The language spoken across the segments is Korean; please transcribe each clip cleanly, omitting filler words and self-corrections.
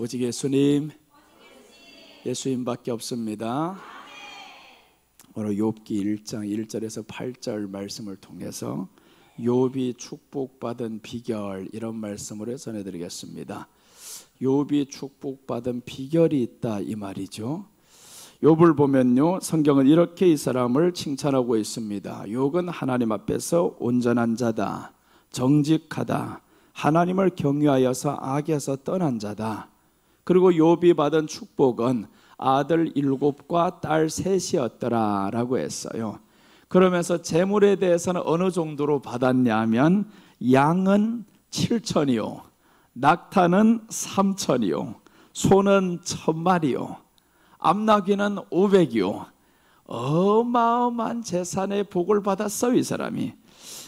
오직 예수님, 예수님밖에 없습니다. 오늘 욥기 1장 1절에서 8절 말씀을 통해서 욥이 축복받은 비결, 이런 말씀을 전해드리겠습니다. 욥이 축복받은 비결이 있다, 이 말이죠. 욥을 보면요, 성경은 이렇게 이 사람을 칭찬하고 있습니다. 욥은 하나님 앞에서 온전한 자다, 정직하다, 하나님을 경외하여서 악에서 떠난 자다. 그리고 욥이 받은 축복은 아들 7과 딸 3이었더라 라고 했어요. 그러면서 재물에 대해서는 어느 정도로 받았냐 하면 양은 7천이요, 낙타는 3천이요, 소는 1000마리요, 암나귀는 500이요. 어마어마한 재산의 복을 받았어요, 이 사람이.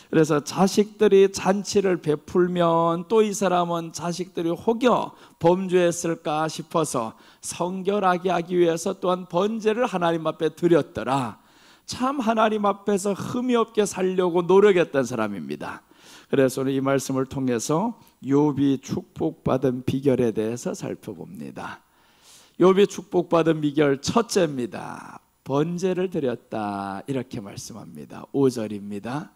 그래서 자식들이 잔치를 베풀면 또 이 사람은 자식들이 혹여 범죄했을까 싶어서 성결하게 하기 위해서 또한 번제를 하나님 앞에 드렸더라. 참 하나님 앞에서 흠이 없게 살려고 노력했던 사람입니다. 그래서 오늘 이 말씀을 통해서 욥이 축복받은 비결에 대해서 살펴봅니다. 욥이 축복받은 비결 첫째입니다. 번제를 드렸다, 이렇게 말씀합니다. 5절입니다.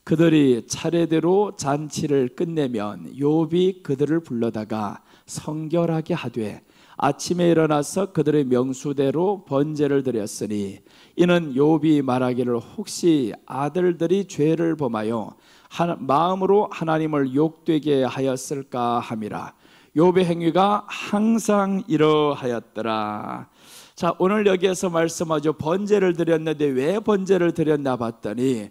그들이 차례대로 잔치를 끝내면 욥이 그들을 불러다가 성결하게 하되 아침에 일어나서 그들의 명수대로 번제를 드렸으니 이는 욥이 말하기를 혹시 아들들이 죄를 범하여 마음으로 하나님을 욕되게 하였을까 함이라. 욥의 행위가 항상 이러하였더라. 자, 오늘 여기에서 말씀하죠. 번제를 드렸는데 왜 번제를 드렸나 봤더니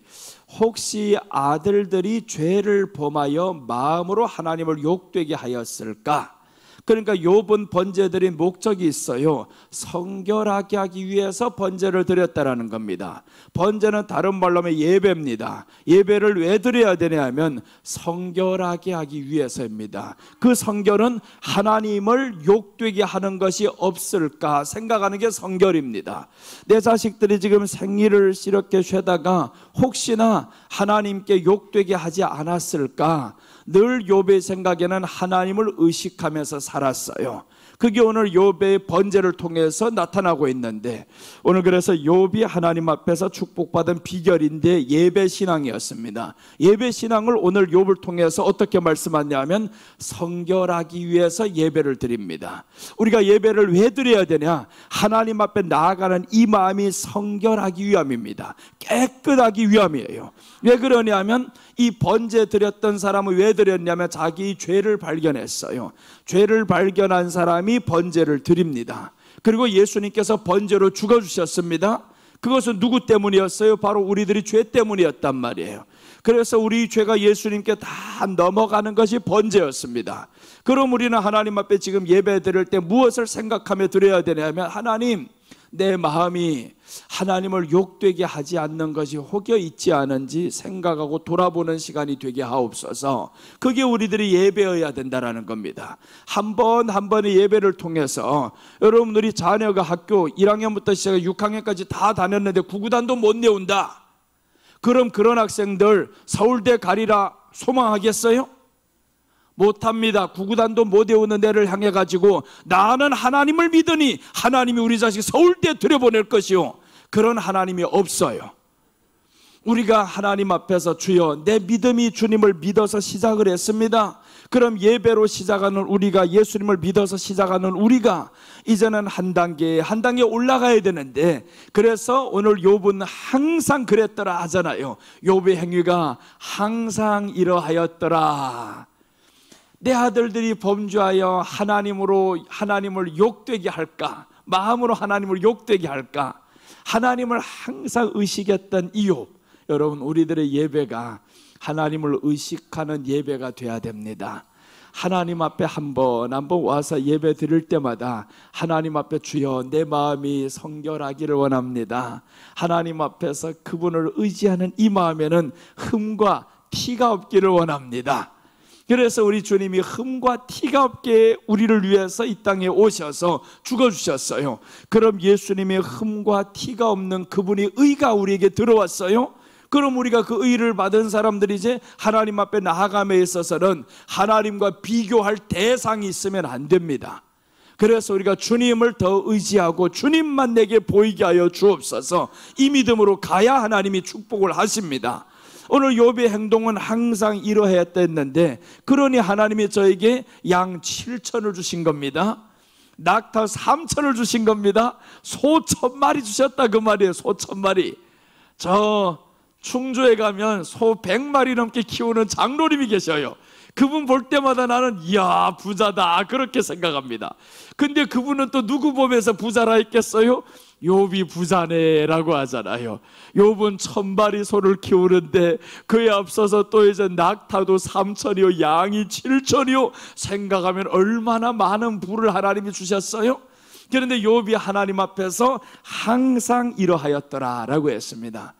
혹시 아들들이 죄를 범하여 마음으로 하나님을 욕되게 하였을까? 그러니까 욥은 번제 드린 목적이 있어요. 성결하게 하기 위해서 번제를 드렸다라는 겁니다. 번제는 다른 말로 하면 예배입니다. 예배를 왜 드려야 되냐 하면 성결하게 하기 위해서입니다. 그 성결은 하나님을 욕되게 하는 것이 없을까 생각하는 게 성결입니다. 내 자식들이 지금 생일을 이렇게 쉬다가 혹시나 하나님께 욕되게 하지 않았을까, 늘 욥의 생각에는 하나님을 의식하면서 살았어요. 그게 오늘 욥의 번제를 통해서 나타나고 있는데, 오늘 그래서 욥이 하나님 앞에서 축복받은 비결인데 예배신앙이었습니다. 예배신앙을 오늘 욥을 통해서 어떻게 말씀하냐면 성결하기 위해서 예배를 드립니다. 우리가 예배를 왜 드려야 되냐? 하나님 앞에 나아가는 이 마음이 성결하기 위함입니다. 깨끗하기 위함이에요. 왜 그러냐면 이 번제 드렸던 사람은 왜 드렸냐면 자기 죄를 발견했어요. 죄를 발견한 사람이 번제를 드립니다. 그리고 예수님께서 번제로 죽어주셨습니다. 그것은 누구 때문이었어요? 바로 우리들이 죄 때문이었단 말이에요. 그래서 우리 죄가 예수님께 다 넘어가는 것이 번제였습니다. 그럼 우리는 하나님 앞에 지금 예배 드릴 때 무엇을 생각하며 드려야 되냐면 하나님, 내 마음이 하나님을 욕되게 하지 않는 것이 혹여 있지 않은지 생각하고 돌아보는 시간이 되게 하옵소서. 그게 우리들이 예배여야 된다는 겁니다. 한 번 한 번의 예배를 통해서 여러분들이 자녀가 학교 1학년부터 시작해 6학년까지 다 다녔는데 구구단도 못 내온다. 그럼 그런 학생들 서울대 가리라 소망하겠어요? 못합니다. 구구단도 못 외우는 애를 향해 가지고 나는 하나님을 믿으니 하나님이 우리 자식 서울대 들여보낼 것이요, 그런 하나님이 없어요. 우리가 하나님 앞에서 주여 내 믿음이 주님을 믿어서 시작을 했습니다. 그럼 예배로 시작하는 우리가, 예수님을 믿어서 시작하는 우리가 이제는 한 단계 올라가야 되는데, 그래서 오늘 욥은 항상 그랬더라 하잖아요. 욥의 행위가 항상 이러하였더라. 내 아들들이 범죄하여 하나님을 욕되게 할까, 마음으로 하나님을 욕되게 할까, 하나님을 항상 의식했던 이 욥. 여러분, 우리들의 예배가 하나님을 의식하는 예배가 돼야 됩니다. 하나님 앞에 한 번 와서 예배 드릴 때마다 하나님 앞에 주여 내 마음이 성결하기를 원합니다. 하나님 앞에서 그분을 의지하는 이 마음에는 흠과 티가 없기를 원합니다. 그래서 우리 주님이 흠과 티가 없게 우리를 위해서 이 땅에 오셔서 죽어주셨어요. 그럼 예수님의 흠과 티가 없는 그분의 의가 우리에게 들어왔어요. 그럼 우리가 그 의를 받은 사람들이 이제 하나님 앞에 나아감에 있어서는 하나님과 비교할 대상이 있으면 안 됩니다. 그래서 우리가 주님을 더 의지하고 주님만 내게 보이게 하여 주옵소서. 이 믿음으로 가야 하나님이 축복을 하십니다. 오늘 욥의 행동은 항상 이러했는데, 그러니 하나님이 저에게 양 7천을 주신 겁니다. 낙타 3천을 주신 겁니다. 소 1,000마리 주셨다 그 말이에요. 소 1,000마리. 저 충주에 가면 소 100마리 넘게 키우는 장로님이 계셔요. 그분 볼 때마다 나는 이야 부자다 그렇게 생각합니다. 근데 그분은 또 누구 보면서 부자라 했겠어요? 욥이 부자네 라고 하잖아요. 욥은 1,000마리 소를 키우는데 그에 앞서서 또 이제 낙타도 3천이요 양이 7천이요 생각하면 얼마나 많은 부를 하나님이 주셨어요. 그런데 욥이 하나님 앞에서 항상 이러하였더라 라고 했습니다.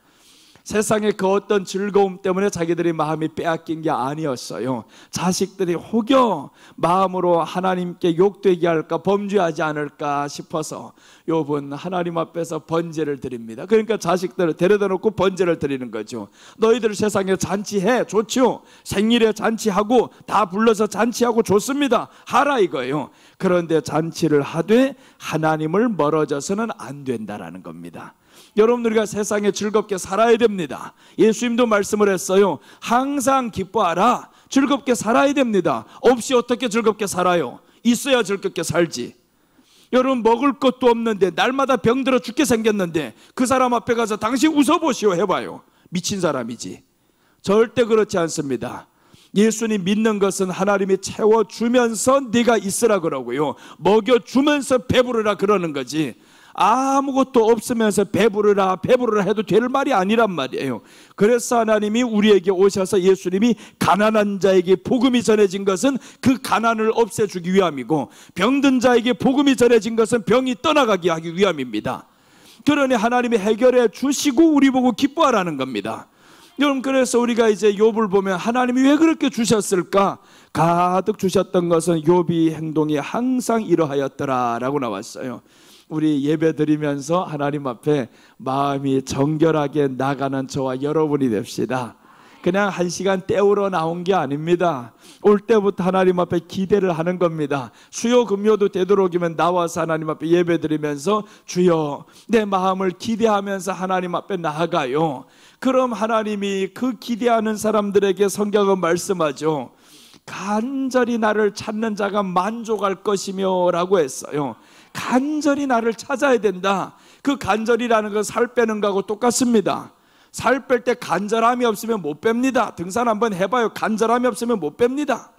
세상의 그 어떤 즐거움 때문에 자기들의 마음이 빼앗긴 게 아니었어요. 자식들이 혹여 마음으로 하나님께 욕되게 할까 범죄하지 않을까 싶어서 욥은 하나님 앞에서 번제를 드립니다. 그러니까 자식들을 데려다 놓고 번제를 드리는 거죠. 너희들 세상에 잔치해 좋지요. 생일에 잔치하고 다 불러서 잔치하고 좋습니다. 하라 이거예요. 그런데 잔치를 하되 하나님을 멀어져서는 안 된다라는 겁니다. 여러분, 우리가 세상에 즐겁게 살아야 됩니다. 예수님도 말씀을 했어요. 항상 기뻐하라. 즐겁게 살아야 됩니다. 없이 어떻게 즐겁게 살아요? 있어야 즐겁게 살지. 여러분, 먹을 것도 없는데 날마다 병들어 죽게 생겼는데 그 사람 앞에 가서 당신 웃어보시오 해봐요. 미친 사람이지. 절대 그렇지 않습니다. 예수님 믿는 것은 하나님이 채워주면서 네가 있으라 그러고요, 먹여주면서 배부르라 그러는 거지, 아무것도 없으면서 배부르라 배부르라 해도 될 말이 아니란 말이에요. 그래서 하나님이 우리에게 오셔서 예수님이 가난한 자에게 복음이 전해진 것은 그 가난을 없애주기 위함이고, 병든 자에게 복음이 전해진 것은 병이 떠나가게 하기 위함입니다. 그러니 하나님이 해결해 주시고 우리 보고 기뻐하라는 겁니다. 여러분, 그래서 우리가 이제 욥을 보면 하나님이 왜 그렇게 주셨을까? 가득 주셨던 것은 욥이 행동이 항상 이러하였더라 라고 나왔어요. 우리 예배 드리면서 하나님 앞에 마음이 정결하게 나가는 저와 여러분이 됩시다. 그냥 한 시간 때우러 나온 게 아닙니다. 올 때부터 하나님 앞에 기대를 하는 겁니다. 수요 금요도 되도록이면 나와서 하나님 앞에 예배 드리면서 주여 내 마음을 기대하면서 하나님 앞에 나아가요. 그럼 하나님이 그 기대하는 사람들에게 성경은 말씀하죠. 간절히 나를 찾는 자가 만족할 것이며 라고 했어요. 간절히 나를 찾아야 된다. 그 간절이라는 건 살 빼는 거하고 똑같습니다. 살 뺄 때 간절함이 없으면 못 뺍니다. 등산 한번 해봐요. 간절함이 없으면 못 뺍니다.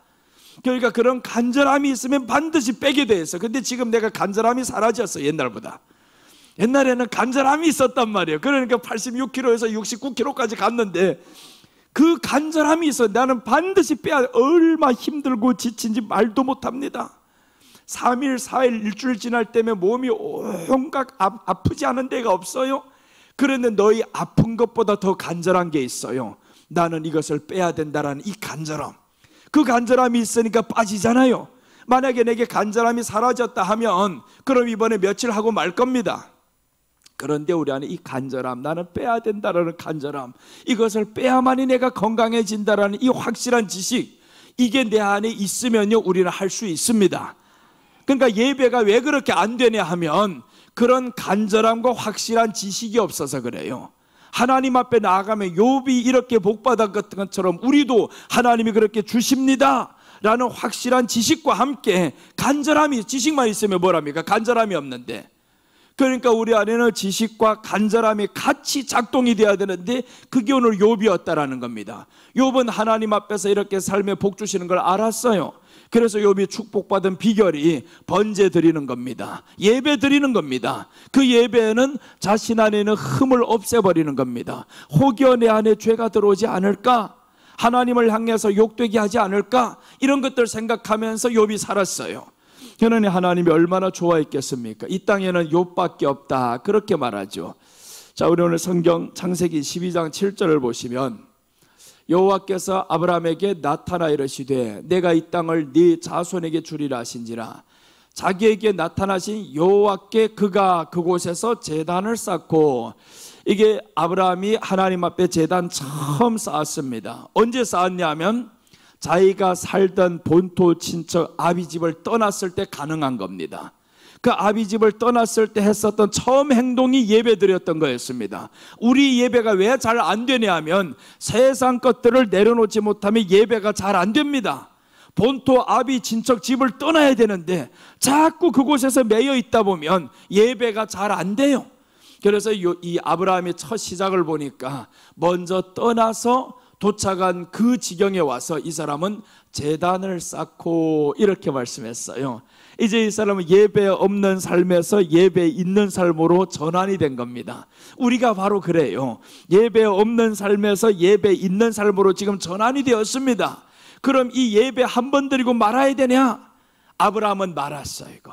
그러니까 그런 간절함이 있으면 반드시 빼게 돼 있어. 근데 지금 내가 간절함이 사라졌어. 옛날보다. 옛날에는 간절함이 있었단 말이에요. 그러니까 86kg에서 69kg까지 갔는데 그 간절함이 있어. 나는 반드시 빼야, 얼마나 힘들고 지친지 말도 못합니다. 3일, 4일, 일주일 지날 때면 몸이 온갖 아프지 않은 데가 없어요. 그런데 너희 아픈 것보다 더 간절한 게 있어요. 나는 이것을 빼야 된다라는 이 간절함. 그 간절함이 있으니까 빠지잖아요. 만약에 내게 간절함이 사라졌다 하면 그럼 이번에 며칠 하고 말 겁니다. 그런데 우리 안에 이 간절함, 나는 빼야 된다라는 간절함, 이것을 빼야만이 내가 건강해진다라는 이 확실한 지식, 이게 내 안에 있으면요 우리는 할 수 있습니다. 그러니까 예배가 왜 그렇게 안 되냐 하면 그런 간절함과 확실한 지식이 없어서 그래요. 하나님 앞에 나아가면 욥이 이렇게 복받은 것처럼 우리도 하나님이 그렇게 주십니다 라는 확실한 지식과 함께 간절함이, 지식만 있으면 뭐랍니까? 간절함이 없는데. 그러니까 우리 안에는 지식과 간절함이 같이 작동이 돼야 되는데 그게 오늘 욥이었다라는 겁니다. 욥은 하나님 앞에서 이렇게 삶에 복 주시는 걸 알았어요. 그래서 욥이 축복받은 비결이 번제 드리는 겁니다. 예배 드리는 겁니다. 그 예배는 자신 안에 있는 흠을 없애버리는 겁니다. 혹여 내 안에 죄가 들어오지 않을까? 하나님을 향해서 욕되게 하지 않을까? 이런 것들 생각하면서 욥이 살았어요. 그러니 하나님이 얼마나 좋아했겠습니까? 이 땅에는 욥밖에 없다 그렇게 말하죠. 자, 우리 오늘 성경 창세기 12장 7절을 보시면 여호와께서 아브라함에게 나타나 이르시되 내가 이 땅을 네 자손에게 주리라 하신지라. 자기에게 나타나신 여호와께 그가 그곳에서 제단을 쌓고, 이게 아브라함이 하나님 앞에 제단 처음 쌓았습니다. 언제 쌓았냐면 자기가 살던 본토 친척 아비집을 떠났을 때 가능한 겁니다. 그 아비집을 떠났을 때 했었던 처음 행동이 예배드렸던 거였습니다. 우리 예배가 왜 잘 안 되냐 하면 세상 것들을 내려놓지 못하면 예배가 잘 안 됩니다. 본토 아비 친척 집을 떠나야 되는데 자꾸 그곳에서 매여 있다 보면 예배가 잘 안 돼요. 그래서 이 아브라함의 첫 시작을 보니까 먼저 떠나서 도착한 그 지경에 와서 이 사람은 제단을 쌓고 이렇게 말씀했어요. 이제 이 사람은 예배 없는 삶에서 예배 있는 삶으로 전환이 된 겁니다. 우리가 바로 그래요. 예배 없는 삶에서 예배 있는 삶으로 지금 전환이 되었습니다. 그럼 이 예배 한 번 드리고 말아야 되냐? 아브라함은 말았어요. 이거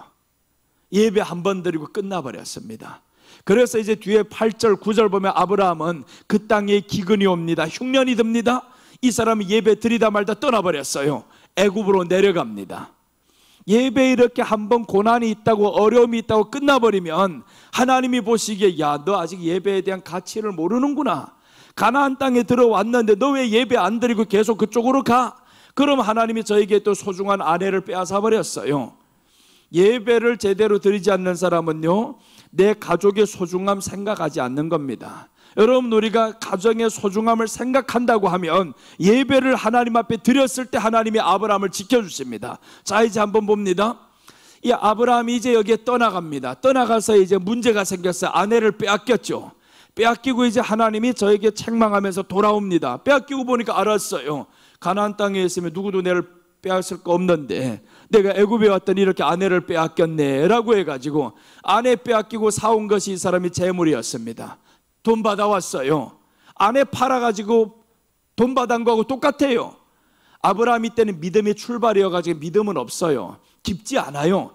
예배 한 번 드리고 끝나버렸습니다. 그래서 이제 뒤에 8절 9절 보면 아브라함은 그 땅에 기근이 옵니다. 흉년이 듭니다. 이 사람이 예배 드리다 말다 떠나버렸어요. 애굽으로 내려갑니다. 예배에 이렇게 한번 고난이 있다고 어려움이 있다고 끝나버리면 하나님이 보시기에 야, 너 아직 예배에 대한 가치를 모르는구나. 가나안 땅에 들어왔는데 너 왜 예배 안 드리고 계속 그쪽으로 가? 그럼 하나님이 저에게 또 소중한 아내를 빼앗아 버렸어요. 예배를 제대로 드리지 않는 사람은요, 내 가족의 소중함 생각하지 않는 겁니다. 여러분, 우리가 가정의 소중함을 생각한다고 하면 예배를 하나님 앞에 드렸을 때 하나님이 아브라함을 지켜주십니다. 자, 이제 한번 봅니다. 이 아브라함이 이제 여기에 떠나갑니다. 떠나가서 이제 문제가 생겼어요. 아내를 빼앗겼죠. 빼앗기고 이제 하나님이 저에게 책망하면서 돌아옵니다. 빼앗기고 보니까 알았어요. 가나안 땅에 있으면 누구도 내를 빼앗을 거 없는데 내가 애굽에 왔더니 이렇게 아내를 빼앗겼네 라고 해가지고 아내 빼앗기고 사온 것이 이 사람이 재물이었습니다. 돈 받아왔어요. 아내 팔아가지고 돈 받은 거하고 똑같아요. 아브라함이 때는 믿음의 출발이어가지고 믿음은 없어요. 깊지 않아요.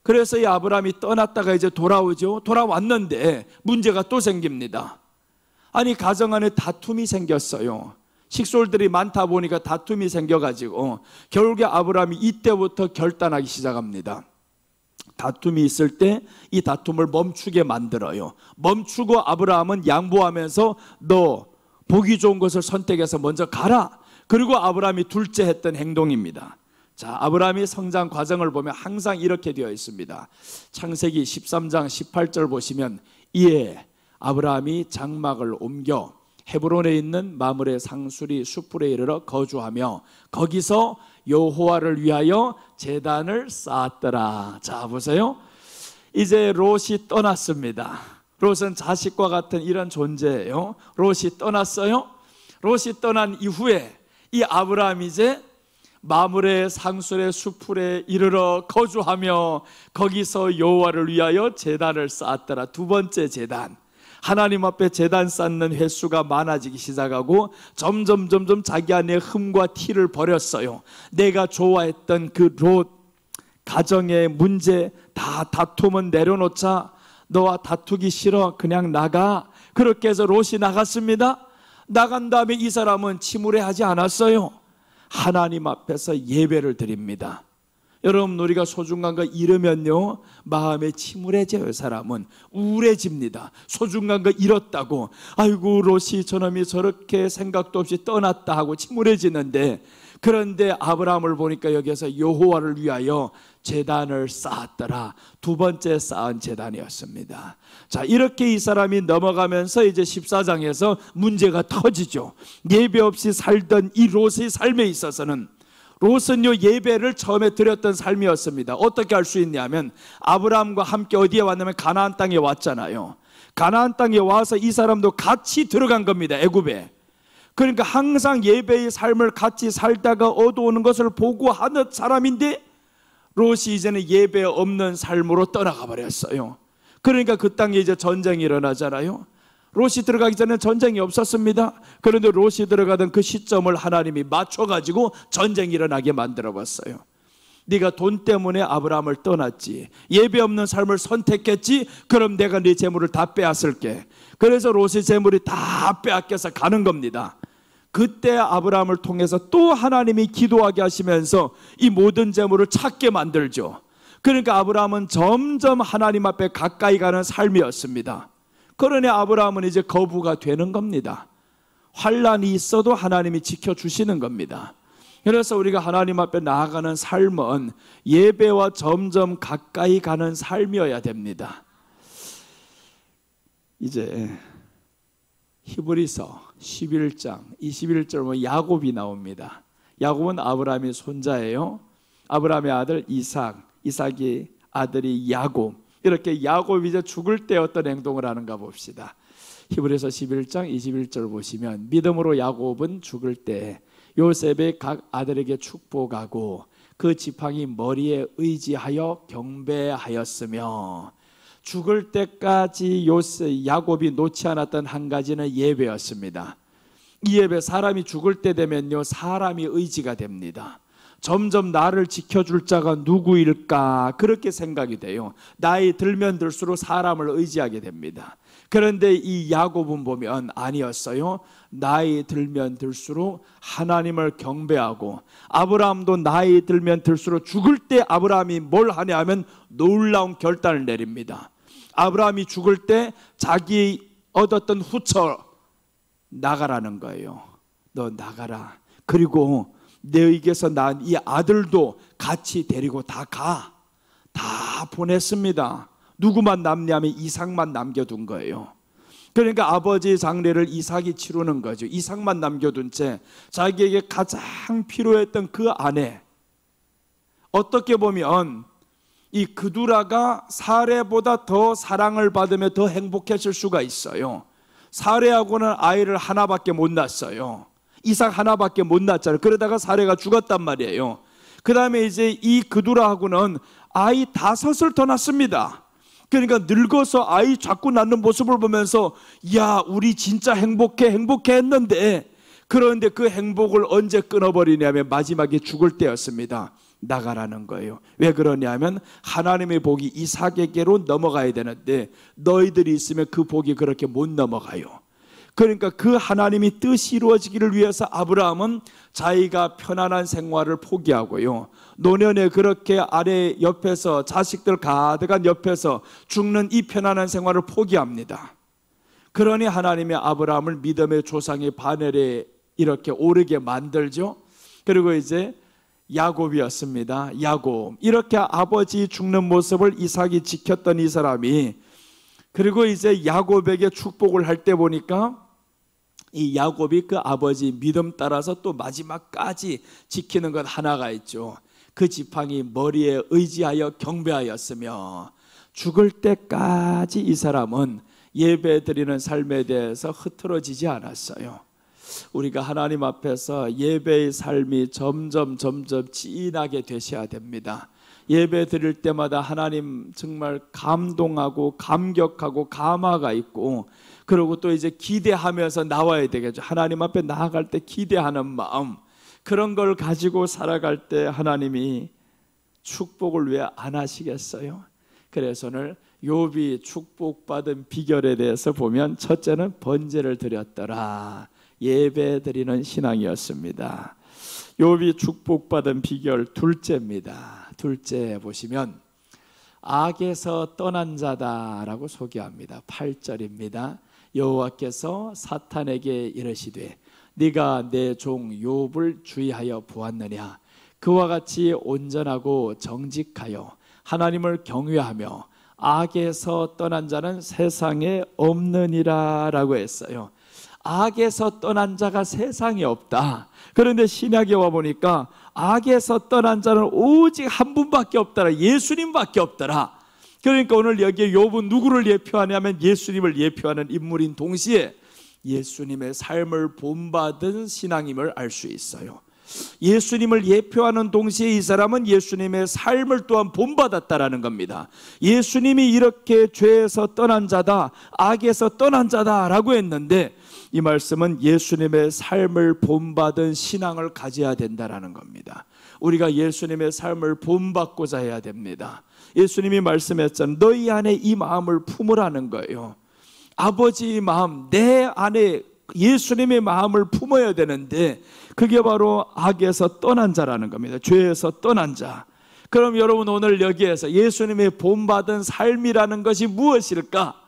그래서 이 아브라함이 떠났다가 이제 돌아오죠. 돌아왔는데 문제가 또 생깁니다. 아니, 가정 안에 다툼이 생겼어요. 식솔들이 많다 보니까 다툼이 생겨가지고 결국에 아브라함이 이때부터 결단하기 시작합니다. 다툼이 있을 때 이 다툼을 멈추게 만들어요. 멈추고 아브라함은 양보하면서 너 보기 좋은 것을 선택해서 먼저 가라. 그리고 아브라함이 둘째 했던 행동입니다. 자, 아브라함의 성장 과정을 보면 항상 이렇게 되어 있습니다. 창세기 13장 18절 보시면 이에 아브라함이 장막을 옮겨 헤브론에 있는 마므레 상수리 수풀에 이르러 거주하며 거기서 여호와를 위하여 제단을 쌓았더라. 자, 보세요. 이제 롯이 떠났습니다. 롯은 자식과 같은 이런 존재예요. 롯이 떠났어요. 롯이 떠난 이후에 이 아브라함이 이제 마므레 상수리 수풀에 이르러 거주하며 거기서 여호와를 위하여 제단을 쌓았더라. 두 번째 제단. 하나님 앞에 제단 쌓는 횟수가 많아지기 시작하고 점점 자기 안에 흠과 티를 버렸어요. 내가 좋아했던 그 롯, 가정의 문제 다 다툼은 내려놓자. 너와 다투기 싫어, 그냥 나가. 그렇게 해서 롯이 나갔습니다. 나간 다음에 이 사람은 침울해하지 않았어요. 하나님 앞에서 예배를 드립니다. 여러분, 우리가 소중한 거 잃으면요 마음에 침울해져요. 사람은 우울해집니다. 소중한 거 잃었다고 아이고 롯이 저놈이 저렇게 생각도 없이 떠났다 하고 침울해지는데, 그런데 아브라함을 보니까 여기서 여호와를 위하여 제단을 쌓았더라. 두 번째 쌓은 제단이었습니다. 자, 이렇게 이 사람이 넘어가면서 이제 14장에서 문제가 터지죠. 예배 없이 살던 이 롯의 삶에 있어서는, 롯은요 예배를 처음에 드렸던 삶이었습니다. 어떻게 할 수 있냐면 아브라함과 함께 어디에 왔냐면 가나안 땅에 왔잖아요. 가나안 땅에 와서 이 사람도 같이 들어간 겁니다. 애굽에. 그러니까 항상 예배의 삶을 같이 살다가 얻어오는 것을 보고 하는 사람인데, 롯이 이제는 예배 없는 삶으로 떠나가 버렸어요. 그러니까 그 땅에 이제 전쟁이 일어나잖아요. 롯이 들어가기 전에 전쟁이 없었습니다. 그런데 롯이 들어가던 그 시점을 하나님이 맞춰가지고 전쟁이 일어나게 만들어봤어요. 네가 돈 때문에 아브라함을 떠났지, 예배 없는 삶을 선택했지, 그럼 내가 네 재물을 다 빼앗을게. 그래서 롯의 재물이 다 빼앗겨서 가는 겁니다. 그때 아브라함을 통해서 또 하나님이 기도하게 하시면서 이 모든 재물을 찾게 만들죠. 그러니까 아브라함은 점점 하나님 앞에 가까이 가는 삶이었습니다. 그러니 아브라함은 이제 거부가 되는 겁니다. 환란이 있어도 하나님이 지켜주시는 겁니다. 그래서 우리가 하나님 앞에 나아가는 삶은 예배와 점점 가까이 가는 삶이어야 됩니다. 이제 히브리서 11장 21절 보면 야곱이 나옵니다. 야곱은 아브라함의 손자예요. 아브라함의 아들 이삭, 이삭의 아들이 야곱. 이렇게 야곱이 이제 죽을 때 어떤 행동을 하는가 봅시다. 히브리서 11장 21절 보시면 믿음으로 야곱은 죽을 때 요셉의 각 아들에게 축복하고 그 지팡이 머리에 의지하여 경배하였으며, 죽을 때까지 야곱이 놓지 않았던 한 가지는 예배였습니다. 이 예배, 사람이 죽을 때 되면요 사람이 의지가 됩니다. 점점 나를 지켜줄 자가 누구일까 그렇게 생각이 돼요. 나이 들면 들수록 사람을 의지하게 됩니다. 그런데 이 야곱은 보면 아니었어요. 나이 들면 들수록 하나님을 경배하고, 아브라함도 나이 들면 들수록 죽을 때 아브라함이 뭘 하냐 하면 놀라운 결단을 내립니다. 아브라함이 죽을 때 자기 얻었던 후처 나가라는 거예요. 너 나가라. 그리고 너에게서 낳은 이 아들도 같이 데리고 다 가. 다 보냈습니다. 누구만 남냐면 이삭만 남겨둔 거예요. 그러니까 아버지의 장례를 이삭이 치르는 거죠. 이삭만 남겨둔 채 자기에게 가장 필요했던 그 아내, 어떻게 보면 이 그두라가 사레보다 더 사랑을 받으며 더 행복해질 수가 있어요. 사레하고는 아이를 하나밖에 못 낳았어요. 이삭 하나밖에 못 낳았잖아요. 그러다가 사레가 죽었단 말이에요. 그 다음에 이제 이 그두라하고는 아이 5을 더 낳습니다. 그러니까 늙어서 아이 자꾸 낳는 모습을 보면서 야, 우리 진짜 행복해 했는데, 그런데 그 행복을 언제 끊어버리냐면 마지막에 죽을 때였습니다. 나가라는 거예요. 왜 그러냐면 하나님의 복이 이삭에게로 넘어가야 되는데 너희들이 있으면 그 복이 그렇게 못 넘어가요. 그러니까 그 하나님이 뜻이 이루어지기를 위해서 아브라함은 자기가 편안한 생활을 포기하고요, 노년에 그렇게 아내 옆에서 자식들 가득한 옆에서 죽는 이 편안한 생활을 포기합니다. 그러니 하나님이 아브라함을 믿음의 조상의 바늘에 이렇게 오르게 만들죠. 그리고 이제 야곱이었습니다. 야곱, 이렇게 아버지 죽는 모습을 이삭이 지켰던 이 사람이, 그리고 이제 야곱에게 축복을 할 때 보니까 이 야곱이 그 아버지 믿음 따라서 또 마지막까지 지키는 것 하나가 있죠. 그 지팡이 머리에 의지하여 경배하였으며, 죽을 때까지 이 사람은 예배 드리는 삶에 대해서 흐트러지지 않았어요. 우리가 하나님 앞에서 예배의 삶이 점점 진하게 되셔야 됩니다. 예배 드릴 때마다 하나님 정말 감동하고 감격하고 감화가 있고, 그리고 또 이제 기대하면서 나와야 되겠죠. 하나님 앞에 나아갈 때 기대하는 마음, 그런 걸 가지고 살아갈 때 하나님이 축복을 왜 안 하시겠어요? 그래서 오늘 욥이 축복받은 비결에 대해서 보면, 첫째는 번제를 드렸더라. 예배 드리는 신앙이었습니다. 욥이 축복받은 비결 둘째입니다. 둘째 보시면 악에서 떠난 자다라고 소개합니다. 8절입니다. 여호와께서 사탄에게 이르시되 네가 내 종 욥을 주의하여 보았느냐. 그와 같이 온전하고 정직하여 하나님을 경외하며 악에서 떠난 자는 세상에 없느니라 라고 했어요. 악에서 떠난 자가 세상에 없다. 그런데 신약에 와보니까 악에서 떠난 자는 오직 한 분밖에 없더라. 예수님밖에 없더라. 그러니까 오늘 여기에 욥은 누구를 예표하냐면 예수님을 예표하는 인물인 동시에 예수님의 삶을 본받은 신앙임을 알 수 있어요. 예수님을 예표하는 동시에 이 사람은 예수님의 삶을 또한 본받았다라는 겁니다. 예수님이 이렇게 죄에서 떠난 자다, 악에서 떠난 자다라고 했는데, 이 말씀은 예수님의 삶을 본받은 신앙을 가져야 된다라는 겁니다. 우리가 예수님의 삶을 본받고자 해야 됩니다. 예수님이 말씀했잖아요. 너희 안에 이 마음을 품으라는 거예요. 아버지의 마음, 내 안에 예수님의 마음을 품어야 되는데, 그게 바로 악에서 떠난 자라는 겁니다. 죄에서 떠난 자. 그럼 여러분, 오늘 여기에서 예수님의 본받은 삶이라는 것이 무엇일까?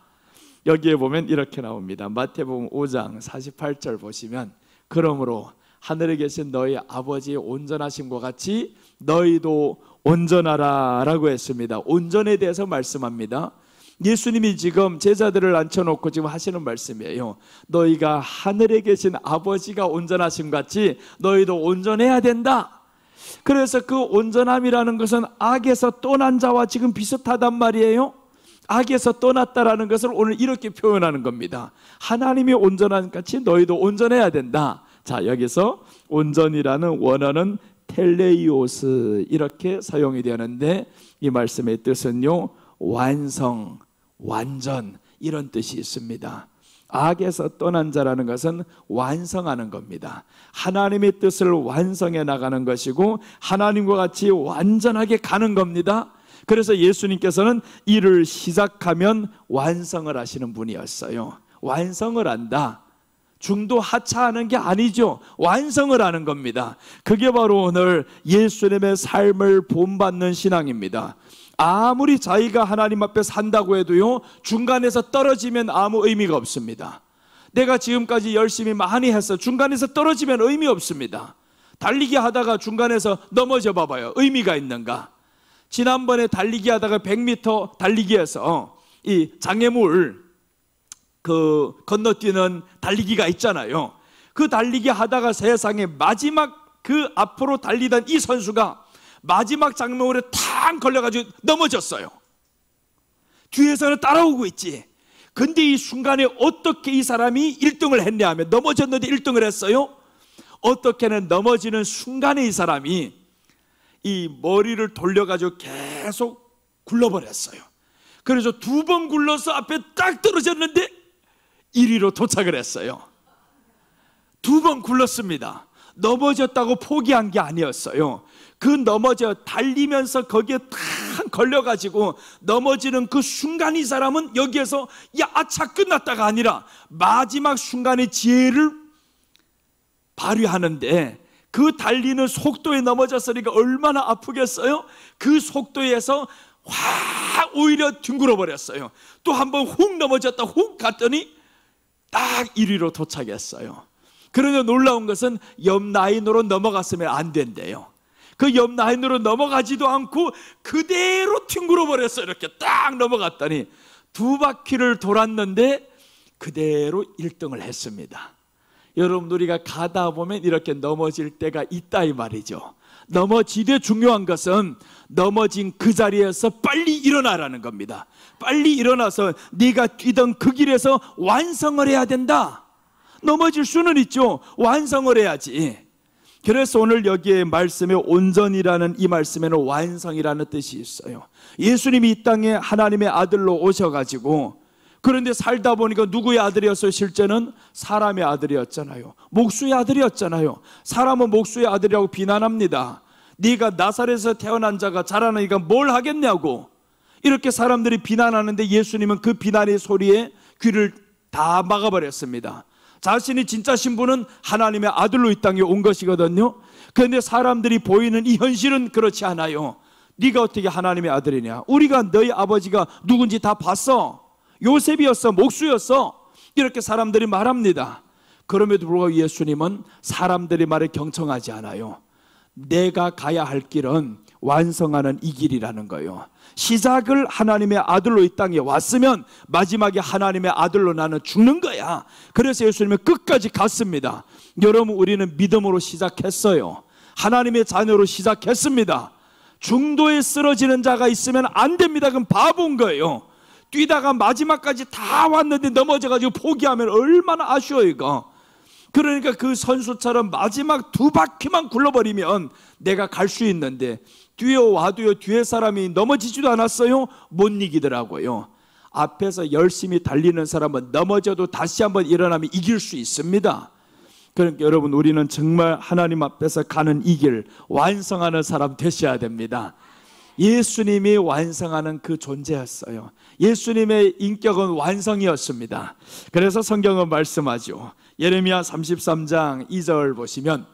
여기에 보면 이렇게 나옵니다. 마태복음 5장 48절 보시면, 그러므로 하늘에 계신 너희 아버지의 온전하심과 같이 너희도 온전하라 라고 했습니다. 온전에 대해서 말씀합니다. 예수님이 지금 제자들을 앉혀놓고 지금 하시는 말씀이에요. 너희가 하늘에 계신 아버지가 온전하심 같이 너희도 온전해야 된다. 그래서 그 온전함이라는 것은 악에서 떠난 자와 지금 비슷하단 말이에요. 악에서 떠났다라는 것을 오늘 이렇게 표현하는 겁니다. 하나님이 온전한 같이 너희도 온전해야 된다. 자, 여기서 온전이라는 원어는 텔레이오스 이렇게 사용이 되는데 이 말씀의 뜻은요, 완성, 완전 이런 뜻이 있습니다. 악에서 떠난 자라는 것은 완성하는 겁니다. 하나님의 뜻을 완성해 나가는 것이고 하나님과 같이 완전하게 가는 겁니다. 그래서 예수님께서는 일을 시작하면 완성을 하시는 분이었어요. 완성을 한다. 중도 하차하는 게 아니죠. 완성을 하는 겁니다. 그게 바로 오늘 예수님의 삶을 본받는 신앙입니다. 아무리 자기가 하나님 앞에 산다고 해도요, 중간에서 떨어지면 아무 의미가 없습니다. 내가 지금까지 열심히 많이 해서 중간에서 떨어지면 의미 없습니다. 달리기 하다가 중간에서 넘어져 봐봐요. 의미가 있는가? 지난번에 달리기 하다가 100m 달리기에서 이 장애물 건너뛰는 달리기가 있잖아요. 그 달리기 하다가 세상에 마지막 그 앞으로 달리던 이 선수가 마지막 장애물에 탁 걸려가지고 넘어졌어요. 뒤에서는 따라오고 있지. 근데 이 순간에 어떻게 이 사람이 1등을 했냐 하면, 넘어졌는데 1등을 했어요. 어떻게는 넘어지는 순간에 이 사람이 이 머리를 돌려가지고 계속 굴러버렸어요. 그래서 2번 굴러서 앞에 딱 떨어졌는데 1위로 도착을 했어요. 2번 굴렀습니다. 넘어졌다고 포기한 게 아니었어요. 그 넘어져 달리면서 거기에 탁 걸려가지고 넘어지는 그 순간 이 사람은 여기에서 야 아차 끝났다가 아니라 마지막 순간의 지혜를 발휘하는데, 그 달리는 속도에 넘어졌으니까 얼마나 아프겠어요? 그 속도에서 확 오히려 뒹굴어 버렸어요. 또 한 번 훅 넘어졌다 훅 갔더니 딱 1위로 도착했어요. 그런데 놀라운 것은 옆 라인으로 넘어갔으면 안 된대요. 그 옆 라인으로 넘어가지도 않고 그대로 튕구러 버렸어요. 이렇게 딱 넘어갔더니 2바퀴를 돌았는데 그대로 1등을 했습니다. 여러분, 우리가 가다 보면 이렇게 넘어질 때가 있다 이 말이죠. 넘어지되 중요한 것은 넘어진 그 자리에서 빨리 일어나라는 겁니다. 빨리 일어나서 네가 뛰던 그 길에서 완성을 해야 된다. 넘어질 수는 있죠. 완성을 해야지. 그래서 오늘 여기에 말씀에 온전이라는 이 말씀에는 완성이라는 뜻이 있어요. 예수님이 이 땅에 하나님의 아들로 오셔가지고, 그런데 살다 보니까 누구의 아들이었어요? 실제는 사람의 아들이었잖아요. 목수의 아들이었잖아요. 사람은 목수의 아들이라고 비난합니다. 네가 나사렛에서 태어난 자가 자라나니까 뭘 하겠냐고 이렇게 사람들이 비난하는데, 예수님은 그 비난의 소리에 귀를 다 막아버렸습니다. 자신이 진짜 신분은 하나님의 아들로 이 땅에 온 것이거든요. 그런데 사람들이 보이는 이 현실은 그렇지 않아요. 네가 어떻게 하나님의 아들이냐? 우리가 너희 아버지가 누군지 다 봤어. 요셉이었어, 목수였어. 이렇게 사람들이 말합니다. 그럼에도 불구하고 예수님은 사람들의 말에 경청하지 않아요. 내가 가야 할 길은 완성하는 이 길이라는 거예요. 시작을 하나님의 아들로 이 땅에 왔으면 마지막에 하나님의 아들로 나는 죽는 거야. 그래서 예수님은 끝까지 갔습니다. 여러분, 우리는 믿음으로 시작했어요. 하나님의 자녀로 시작했습니다. 중도에 쓰러지는 자가 있으면 안 됩니다. 그럼 바보인 거예요. 뛰다가 마지막까지 다 왔는데 넘어져가지고 포기하면 얼마나 아쉬워요 이거. 그러니까 그 선수처럼 마지막 2바퀴만 굴러버리면 내가 갈 수 있는데, 뛰어와도요 뒤에 사람이 넘어지지도 않았어요. 못 이기더라고요. 앞에서 열심히 달리는 사람은 넘어져도 다시 한번 일어나면 이길 수 있습니다. 그러니까 여러분, 우리는 정말 하나님 앞에서 가는 이 길 완성하는 사람 되셔야 됩니다. 예수님이 완성하는 그 존재였어요. 예수님의 인격은 완성이었습니다. 그래서 성경은 말씀하죠. 예레미야 33장 2절 보시면,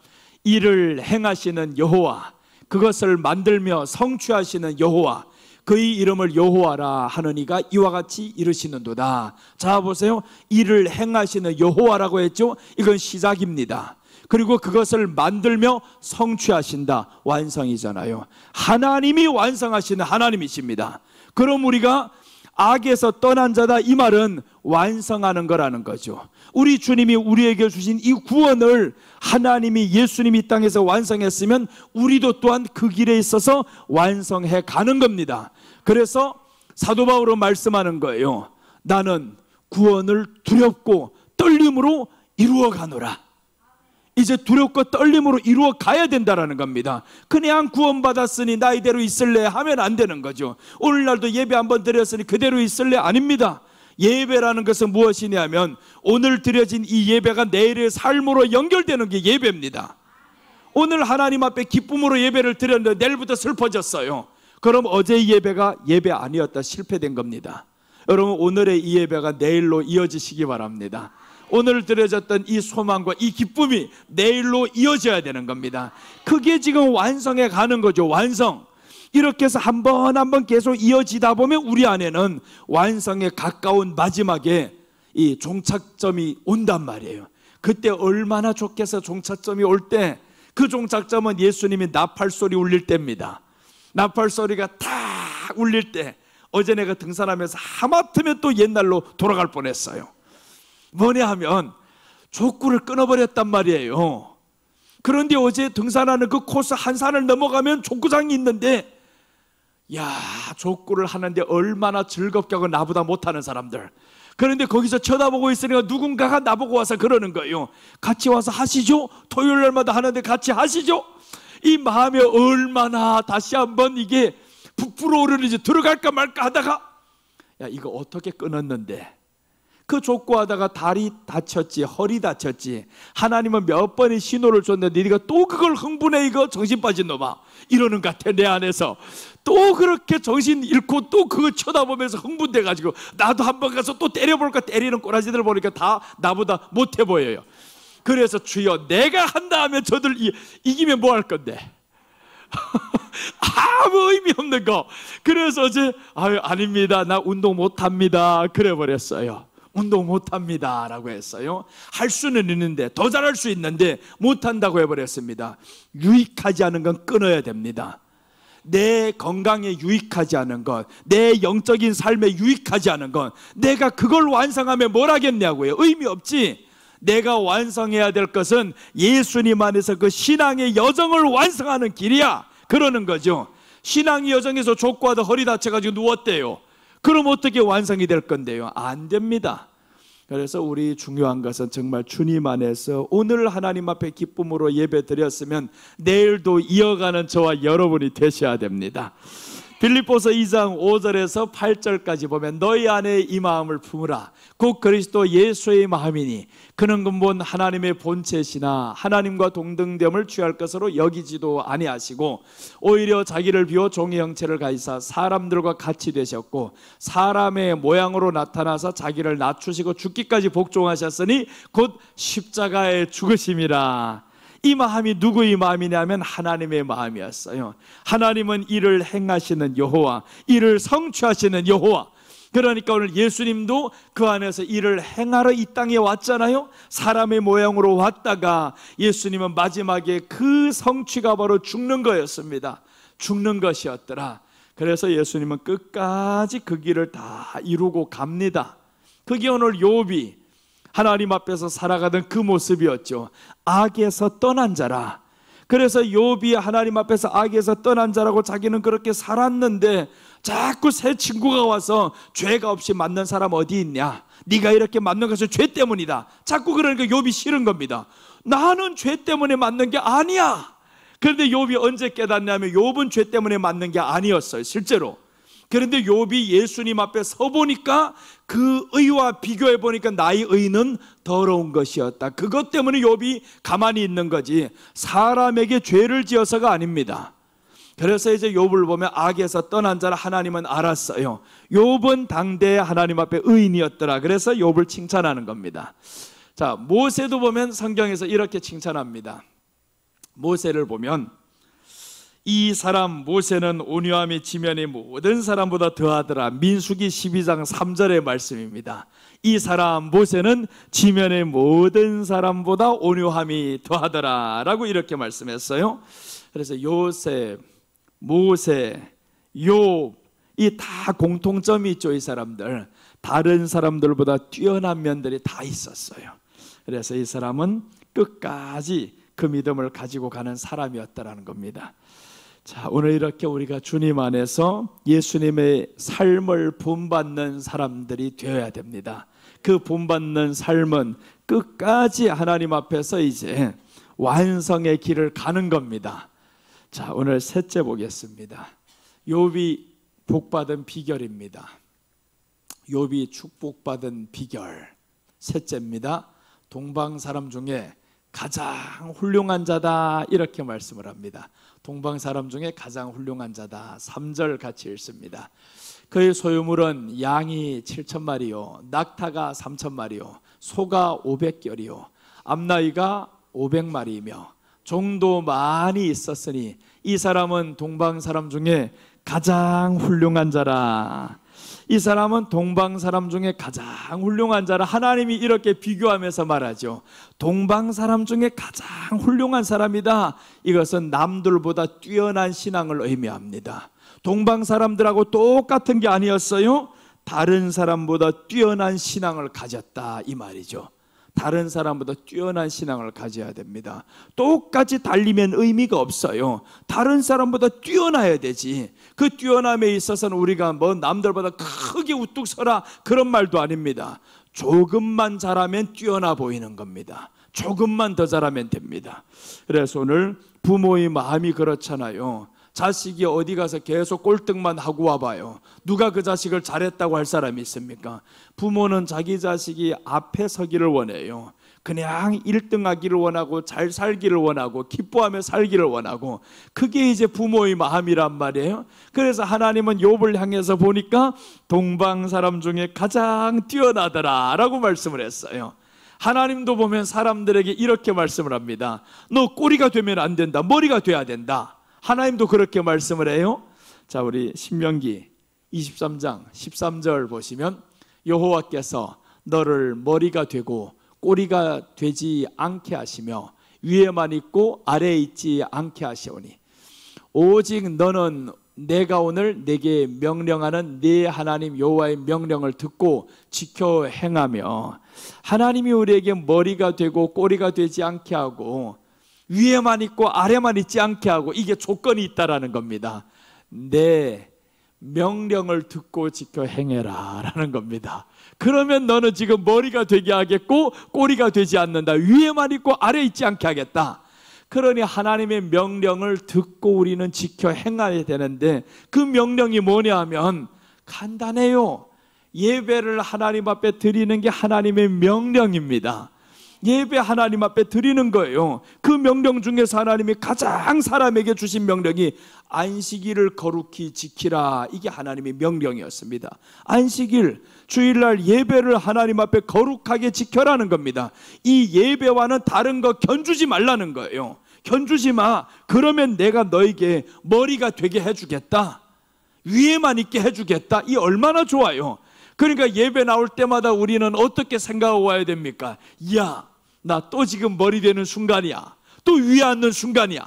이를 행하시는 여호와, 그것을 만들며 성취하시는 여호와, 그의 이름을 여호와라 하느니가 이와 같이 이르시는도다. 자 보세요. 이를 행하시는 여호와라고 했죠. 이건 시작입니다. 그리고 그것을 만들며 성취하신다. 완성이잖아요. 하나님이 완성하시는 하나님이십니다. 그럼 우리가 악에서 떠난 자다, 이 말은 완성하는 거라는 거죠. 우리 주님이 우리에게 주신 이 구원을 하나님이, 예수님이 이 땅에서 완성했으면 우리도 또한 그 길에 있어서 완성해 가는 겁니다. 그래서 사도 바울은 말씀하는 거예요. 나는 구원을 두렵고 떨림으로 이루어 가노라. 이제 두렵고 떨림으로 이루어 가야 된다라는 겁니다. 그냥 구원받았으니 나 이대로 있을래 하면 안 되는 거죠. 오늘날도 예배 한번 드렸으니 그대로 있을래? 아닙니다. 예배라는 것은 무엇이냐면 오늘 드려진 이 예배가 내일의 삶으로 연결되는 게 예배입니다. 오늘 하나님 앞에 기쁨으로 예배를 드렸는데 내일부터 슬퍼졌어요. 그럼 어제의 예배가 예배 아니었다, 실패된 겁니다. 여러분, 오늘의 이 예배가 내일로 이어지시기 바랍니다. 오늘 드려졌던 이 소망과 이 기쁨이 내일로 이어져야 되는 겁니다. 그게 지금 완성해 가는 거죠. 완성. 이렇게 해서 한 번 한 번 계속 이어지다 보면 우리 안에는 완성에 가까운 마지막에 이 종착점이 온단 말이에요. 그때 얼마나 좋겠어. 종착점이 올 때, 그 종착점은 예수님이 나팔소리 울릴 때입니다. 나팔소리가 탁 울릴 때, 어제 내가 등산하면서 하마터면 또 옛날로 돌아갈 뻔했어요. 뭐냐 하면 족구를 끊어버렸단 말이에요. 그런데 어제 등산하는 그 코스 한 산을 넘어가면 족구장이 있는데, 야, 족구를 하는데 얼마나 즐겁게 하고 나보다 못하는 사람들. 그런데 거기서 쳐다보고 있으니까 누군가가 나보고 와서 그러는 거예요. 같이 와서 하시죠? 토요일 날마다 하는데 같이 하시죠? 이 마음에 얼마나 다시 한번 이게 부풀어 오르는지, 들어갈까 말까 하다가, 야, 이거 어떻게 끊었는데, 그 족구하다가 다리 다쳤지, 허리 다쳤지, 하나님은 몇 번의 신호를 줬는데 네가 또 그걸 흥분해, 이거 정신 빠진 놈아, 이러는 것 같아. 내 안에서 또 그렇게 정신 잃고 또 그거 쳐다보면서 흥분돼 가지고 나도 한번 가서 또 때려볼까, 때리는 꼬라지들 보니까 다 나보다 못해 보여요. 그래서 주여, 내가 한다 하면 저들 이기면 뭐 할 건데? 아무 의미 없는 거. 그래서 어제 아닙니다, 나 운동 못합니다, 그래 버렸어요. 운동 못합니다 라고 했어요. 할 수는 있는데, 더 잘할 수 있는데 못한다고 해버렸습니다. 유익하지 않은 건 끊어야 됩니다. 내 건강에 유익하지 않은 것, 내 영적인 삶에 유익하지 않은 것, 내가 그걸 완성하면 뭘 하겠냐고요. 의미 없지. 내가 완성해야 될 것은 예수님 안에서 그 신앙의 여정을 완성하는 길이야, 그러는 거죠. 신앙의 여정에서 족구하다 허리 다쳐가지고 누웠대요. 그럼 어떻게 완성이 될 건데요? 안 됩니다. 그래서 우리 중요한 것은 정말 주님 안에서 오늘 하나님 앞에 기쁨으로 예배 드렸으면 내일도 이어가는 저와 여러분이 되셔야 됩니다. 빌립보서 2장 5절에서 8절까지 보면 너희 안에 이 마음을 품으라. 곧 그리스도 예수의 마음이니 그는 근본 하나님의 본체시나 하나님과 동등됨을 취할 것으로 여기지도 아니하시고 오히려 자기를 비워 종의 형체를 가지사 사람들과 같이 되셨고 사람의 모양으로 나타나서 자기를 낮추시고 죽기까지 복종하셨으니 곧 십자가에 죽으심이라. 이 마음이 누구의 마음이냐면 하나님의 마음이었어요. 하나님은 이를 행하시는 여호와, 이를 성취하시는 여호와. 그러니까 오늘 예수님도 그 안에서 이를 행하러 이 땅에 왔잖아요. 사람의 모양으로 왔다가 예수님은 마지막에 그 성취가 바로 죽는 거였습니다. 죽는 것이었더라. 그래서 예수님은 끝까지 그 길을 다 이루고 갑니다. 그게 오늘 욥이 하나님 앞에서 살아가던 그 모습이었죠. 악에서 떠난 자라. 그래서 욥이 하나님 앞에서 악에서 떠난 자라고 자기는 그렇게 살았는데 자꾸 새 친구가 와서 죄가 없이 맞는 사람 어디 있냐, 네가 이렇게 맞는 것은 죄 때문이다. 자꾸 그러니까 욥이 싫은 겁니다. 나는 죄 때문에 맞는 게 아니야. 그런데 욥이 언제 깨닫냐면 욥은 죄 때문에 맞는 게 아니었어요, 실제로. 그런데 욥이 예수님 앞에 서 보니까 그 의와 비교해 보니까 나의 의는 더러운 것이었다. 그것 때문에 욥이 가만히 있는 거지 사람에게 죄를 지어서가 아닙니다. 그래서 이제 욥을 보면 악에서 떠난 자를 하나님은 알았어요. 욥은 당대에 하나님 앞에 의인이었더라. 그래서 욥을 칭찬하는 겁니다. 자, 모세도 보면 성경에서 이렇게 칭찬합니다. 모세를 보면 이 사람 모세는 온유함이 지면의 모든 사람보다 더하더라. 민수기 12장 3절의 말씀입니다. 이 사람 모세는 지면의 모든 사람보다 온유함이 더하더라 라고 이렇게 말씀했어요. 그래서 요셉, 모세, 욥, 이 다 공통점이 있죠. 이 사람들 다른 사람들보다 뛰어난 면들이 다 있었어요. 그래서 이 사람은 끝까지 그 믿음을 가지고 가는 사람이었다라는 겁니다. 자, 오늘 이렇게 우리가 주님 안에서 예수님의 삶을 본받는 사람들이 되어야 됩니다. 그 본받는 삶은 끝까지 하나님 앞에서 이제 완성의 길을 가는 겁니다. 자, 오늘 셋째 보겠습니다. 욥이 복받은 비결입니다. 욥이 축복받은 비결 셋째입니다. 동방 사람 중에 가장 훌륭한 자다 이렇게 말씀을 합니다. 동방 사람 중에 가장 훌륭한 자다. 3절 같이 읽습니다. 그의 소유물은 양이 7,000마리요 낙타가 3,000마리요 소가 500결이요 암나이가 500마리이며 종도 많이 있었으니 이 사람은 동방 사람 중에 가장 훌륭한 자라. 이 사람은 동방 사람 중에 가장 훌륭한 자라. 하나님이 이렇게 비교하면서 말하죠. 동방 사람 중에 가장 훌륭한 사람이다. 이것은 남들보다 뛰어난 신앙을 의미합니다. 동방 사람들하고 똑같은 게 아니었어요. 다른 사람보다 뛰어난 신앙을 가졌다 이 말이죠. 다른 사람보다 뛰어난 신앙을 가져야 됩니다. 똑같이 달리면 의미가 없어요. 다른 사람보다 뛰어나야 되지. 그 뛰어남에 있어서는 우리가 뭐 남들보다 크게 우뚝 서라 그런 말도 아닙니다. 조금만 잘하면 뛰어나 보이는 겁니다. 조금만 더 잘하면 됩니다. 그래서 오늘 부모의 마음이 그렇잖아요. 자식이 어디 가서 계속 꼴등만 하고 와봐요. 누가 그 자식을 잘했다고 할 사람이 있습니까? 부모는 자기 자식이 앞에 서기를 원해요. 그냥 1등하기를 원하고 잘 살기를 원하고 기뻐하며 살기를 원하고 그게 이제 부모의 마음이란 말이에요. 그래서 하나님은 욥을 향해서 보니까 동방 사람 중에 가장 뛰어나더라 라고 말씀을 했어요. 하나님도 보면 사람들에게 이렇게 말씀을 합니다. 너 꼬리가 되면 안 된다. 머리가 돼야 된다. 하나님도 그렇게 말씀을 해요. 자, 우리 신명기 23장 13절 보시면 여호와께서 너를 머리가 되고 꼬리가 되지 않게 하시며 위에만 있고 아래에 있지 않게 하시오니 오직 너는 내가 오늘 내게 명령하는 네 하나님 여호와의 명령을 듣고 지켜 행하며 하나님이 우리에게 머리가 되고 꼬리가 되지 않게 하고 위에만 있고 아래만 있지 않게 하고 이게 조건이 있다라는 겁니다. 내 명령을 듣고 지켜 행해라 라는 겁니다. 그러면 너는 지금 머리가 되게 하겠고 꼬리가 되지 않는다. 위에만 있고 아래에 있지 않게 하겠다. 그러니 하나님의 명령을 듣고 우리는 지켜 행해야 되는데 그 명령이 뭐냐 하면 간단해요. 예배를 하나님 앞에 드리는 게 하나님의 명령입니다. 예배 하나님 앞에 드리는 거예요. 그 명령 중에서 하나님이 가장 사람에게 주신 명령이 안식일을 거룩히 지키라. 이게 하나님의 명령이었습니다. 안식일, 주일날 예배를 하나님 앞에 거룩하게 지켜라는 겁니다. 이 예배와는 다른 거 견주지 말라는 거예요. 견주지 마. 그러면 내가 너에게 머리가 되게 해주겠다. 위에만 있게 해주겠다. 이 얼마나 좋아요. 그러니까 예배 나올 때마다 우리는 어떻게 생각하고 와야 됩니까? 이야, 나 또 지금 머리 되는 순간이야. 또 위에 앉는 순간이야.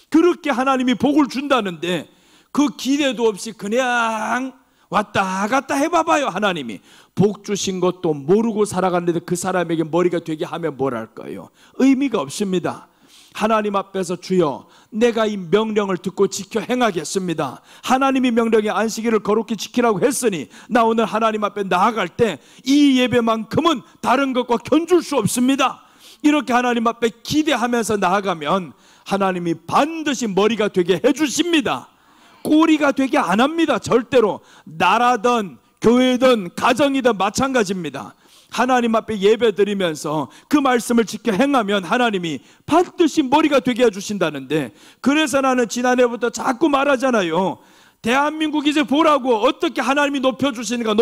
그렇게 하나님이 복을 준다는데 그 기대도 없이 그냥 왔다 갔다 해봐봐요. 하나님이 복 주신 것도 모르고 살아갔는데 그 사람에게 머리가 되게 하면 뭘 할 거예요? 의미가 없습니다. 하나님 앞에서 주여 내가 이 명령을 듣고 지켜 행하겠습니다. 하나님이 명령에 안식일을 거룩히 지키라고 했으니 나 오늘 하나님 앞에 나아갈 때 이 예배만큼은 다른 것과 견줄 수 없습니다. 이렇게 하나님 앞에 기대하면서 나아가면 하나님이 반드시 머리가 되게 해주십니다. 꼬리가 되게 안 합니다. 절대로. 나라든 교회든 가정이든 마찬가지입니다. 하나님 앞에 예배 드리면서 그 말씀을 지켜 행하면 하나님이 반드시 머리가 되게 해주신다는데, 그래서 나는 지난해부터 자꾸 말하잖아요. 대한민국 이제 보라고 어떻게 하나님이 높여주시는가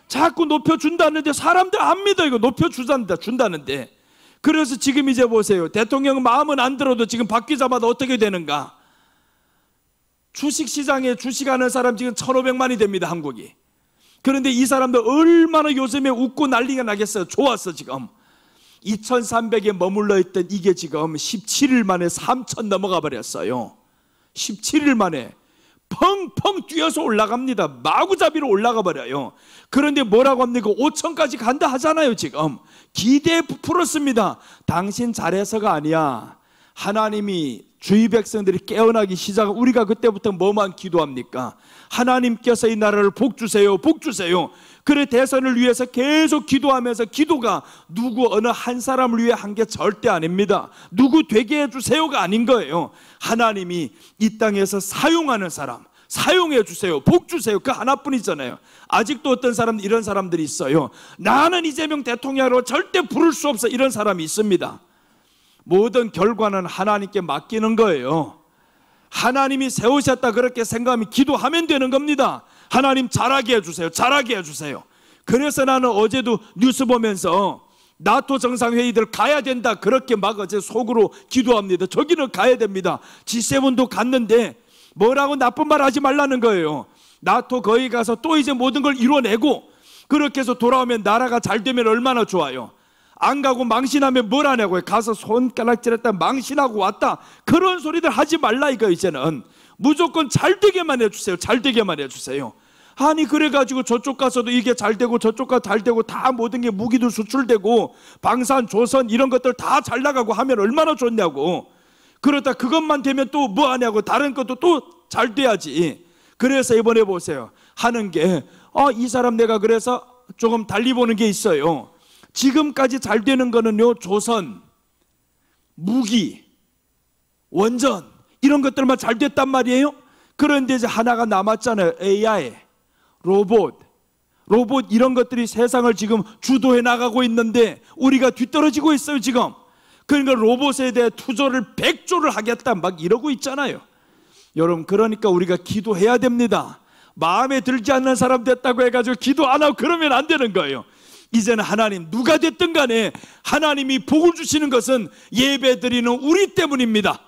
자꾸 높여준다는데 사람들 안 믿어. 이거 높여준다는데. 그래서 지금 이제 보세요. 대통령 마음은 안 들어도 지금 바뀌자마자 어떻게 되는가. 주식시장에 주식하는 사람 지금 1,500만이 됩니다, 한국이. 그런데 이 사람들 얼마나 요즘에 웃고 난리가 나겠어요. 좋았어. 지금 2,300에 머물러 있던 이게 지금 17일 만에 3,000 넘어가 버렸어요. 17일 만에 펑펑 뛰어서 올라갑니다. 마구잡이로 올라가 버려요. 그런데 뭐라고 합니까? 5,000까지 간다 하잖아요. 지금 기대에 부풀었습니다. 당신 잘해서가 아니야. 하나님이 주의 백성들이 깨어나기 시작한, 우리가 그때부터 뭐만 기도합니까? 하나님께서 이 나라를 복 주세요, 복 주세요. 그래, 대선을 위해서 계속 기도하면서, 기도가 누구 어느 한 사람을 위해 한 게 절대 아닙니다. 누구 되게 해주세요가 아닌 거예요. 하나님이 이 땅에서 사용하는 사람 사용해 주세요, 복 주세요, 그 하나뿐이잖아요. 아직도 어떤 사람, 이런 사람들이 있어요. 나는 이재명 대통령으로 절대 부를 수 없어, 이런 사람이 있습니다. 모든 결과는 하나님께 맡기는 거예요. 하나님이 세우셨다 그렇게 생각하면 기도하면 되는 겁니다. 하나님 잘하게 해주세요, 잘하게 해주세요. 그래서 나는 어제도 뉴스 보면서 나토 정상회의들 가야 된다 그렇게 막 어제 속으로 기도합니다. 저기는 가야 됩니다. G7도 갔는데 뭐라고 나쁜 말 하지 말라는 거예요. 나토 거기 가서 또 이제 모든 걸 이뤄내고 그렇게 해서 돌아오면 나라가 잘 되면 얼마나 좋아요. 안 가고 망신하면 뭘 하냐고요. 가서 손가락질했다 망신하고 왔다 그런 소리들 하지 말라 이거. 이제는 무조건 잘 되게만 해주세요, 잘 되게만 해주세요. 아니 그래가지고 저쪽 가서도 이게 잘 되고 저쪽 가서 잘 되고 다 모든 게 무기도 수출되고 방산 조선 이런 것들 다 잘 나가고 하면 얼마나 좋냐고. 그러다 그것만 되면 또 뭐 하냐고. 다른 것도 또 잘 돼야지. 그래서 이번에 보세요 하는 게 이 사람 내가 그래서 조금 달리 보는 게 있어요. 지금까지 잘 되는 거는요, 조선, 무기, 원전 이런 것들만 잘 됐단 말이에요. 그런데 이제 하나가 남았잖아요. AI, 로봇 이런 것들이 세상을 지금 주도해 나가고 있는데 우리가 뒤떨어지고 있어요 지금. 그러니까 로봇에 대해 투자를 100조를 하겠다 막 이러고 있잖아요. 여러분, 그러니까 우리가 기도해야 됩니다. 마음에 들지 않는 사람 됐다고 해가지고 기도 안 하고 그러면 안 되는 거예요. 이제는 하나님, 누가 됐든 간에 하나님이 복을 주시는 것은 예배 드리는 우리 때문입니다.